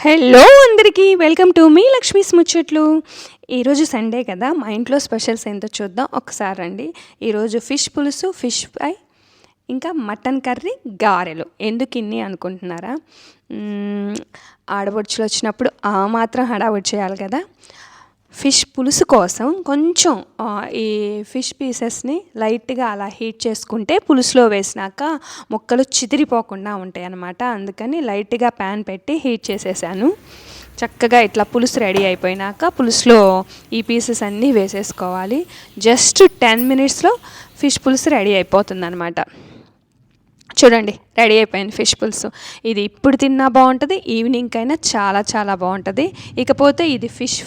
Hello అందరికీ welcome to me Lakshmi's ముచ్చట్లు. ఈరోజు సండే కదా, మా ఇంట్లో స్పెషల్స్ ఏంటో చూద్దాం ఒకసారి రండి. ఈరోజు ఫిష్ పులుసు, ఫిష్ ఫ్రై, ఇంకా మటన్ కర్రీ, గారెలు. ఎందుకు ఇన్ని అనుకుంటున్నారా? ఆడపడుచులు వచ్చినప్పుడు ఆ మాత్రం హడావుడి చేయాలి కదా. ఫిష్ పులుసు కోసం కొంచెం ఈ ఫిష్ పీసెస్ని లైట్గా అలా హీట్ చేసుకుంటే పులుసులో వేసినాక ముక్కలు చిదిరిపోకుండా ఉంటాయి అన్నమాట. అందుకని లైట్గా ప్యాన్ పెట్టి హీట్ చేసేసాను. చక్కగా ఇట్లా పులుసు రెడీ అయిపోయినాక పులుసులో ఈ పీసెస్ అన్నీ వేసేసుకోవాలి. జస్ట్ 10 మినిట్స్లో ఫిష్ పులుసు రెడీ అయిపోతుంది అన్నమాట. చూడండి, రెడీ అయిపోయింది ఫిష్ పులుసు. ఇది ఇప్పుడు తిన్నా బాగుంటుంది, ఈవినింగ్ అయినా చాలా చాలా బాగుంటుంది. ఇకపోతే ఇది ఫిష్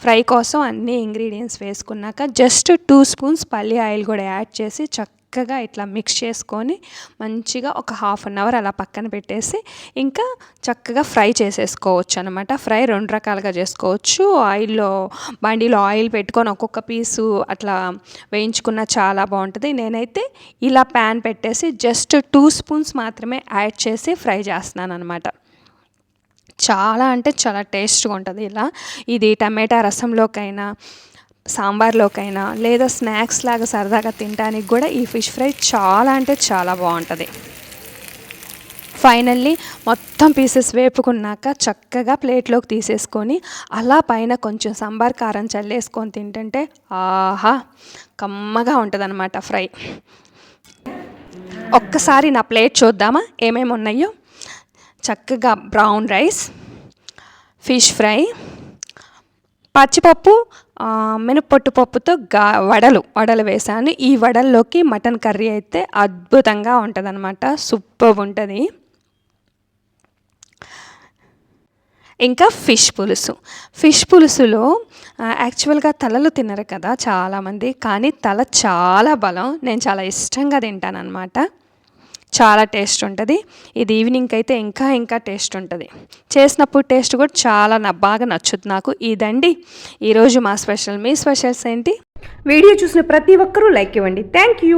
ఫ్రై కోసం అన్ని ఇంగ్రీడియంట్స్ వేసుకున్నాక జస్ట్ 2 స్పూన్స్ పల్లి ఆయిల్ కూడా యాడ్ చేసి చక్కగా ఇట్లా మిక్స్ చేసుకొని మంచిగా ఒక 1/2 అవర్ అలా పక్కన పెట్టేసి ఇంకా చక్కగా ఫ్రై చేసేసుకోవచ్చు అనమాట. ఫ్రై 2 రకాలుగా చేసుకోవచ్చు. బండిలో ఆయిల్ పెట్టుకొని ఒక్కొక్క పీసు అట్లా వేయించుకున్న చాలా బాగుంటుంది. నేనైతే ఇలా ప్యాన్ పెట్టేసి జస్ట్ 2 స్పూన్స్ మాత్రమే యాడ్ చేసి ఫ్రై చేస్తున్నాను అనమాట. చాలా అంటే చాలా టేస్ట్గా ఉంటుంది ఇలా. ఇది టమాటా రసంలోకైనా, సాంబార్లోకైనా, లేదా స్నాక్స్ లాగా సరదాగా తినడానికి కూడా ఈ ఫిష్ ఫ్రై చాలా అంటే చాలా బాగుంటుంది. ఫైనల్లీ మొత్తం పీసెస్ వేపుకున్నాక చక్కగా ప్లేట్లోకి తీసేసుకొని అలా పైన కొంచెం సాంబార్ కారం చల్లేసుకొని తింటుంటే ఆహా, కమ్మగా ఉంటుంది అన్నమాట ఫ్రై. ఒక్కసారి నా ప్లేట్ చూద్దామా ఏమేమి ఉన్నాయో. చక్కగా బ్రౌన్ రైస్, ఫిష్ ఫ్రై, పచ్చిపప్పు, మినపప్పు పప్పుతో వడలు వేసాను. ఈ వడల్లోకి మటన్ కర్రీ అయితే అద్భుతంగా ఉంటుంది అనమాట. సూపర్ ఉంటుంది. ఇంకా ఫిష్ పులుసులో యాక్చువల్గా తలలు తినరు కదా చాలామంది, కానీ తల చాలా బలం. నేను చాలా ఇష్టంగా తింటాను అనమాట. చాలా టేస్ట్ ఉంటుంది. ఇది ఈవినింగ్ అయితే ఇంకా టేస్ట్ ఉంటుంది. చేసినప్పుడు టేస్ట్ కూడా చాలా బాగా నచ్చుతుంది నాకు. ఇదండి ఈరోజు మా స్పెషల్. మీ స్పెషల్స్ ఏంటి? వీడియో చూసిన ప్రతి ఒక్కరూ లైక్ ఇవ్వండి. Thank you.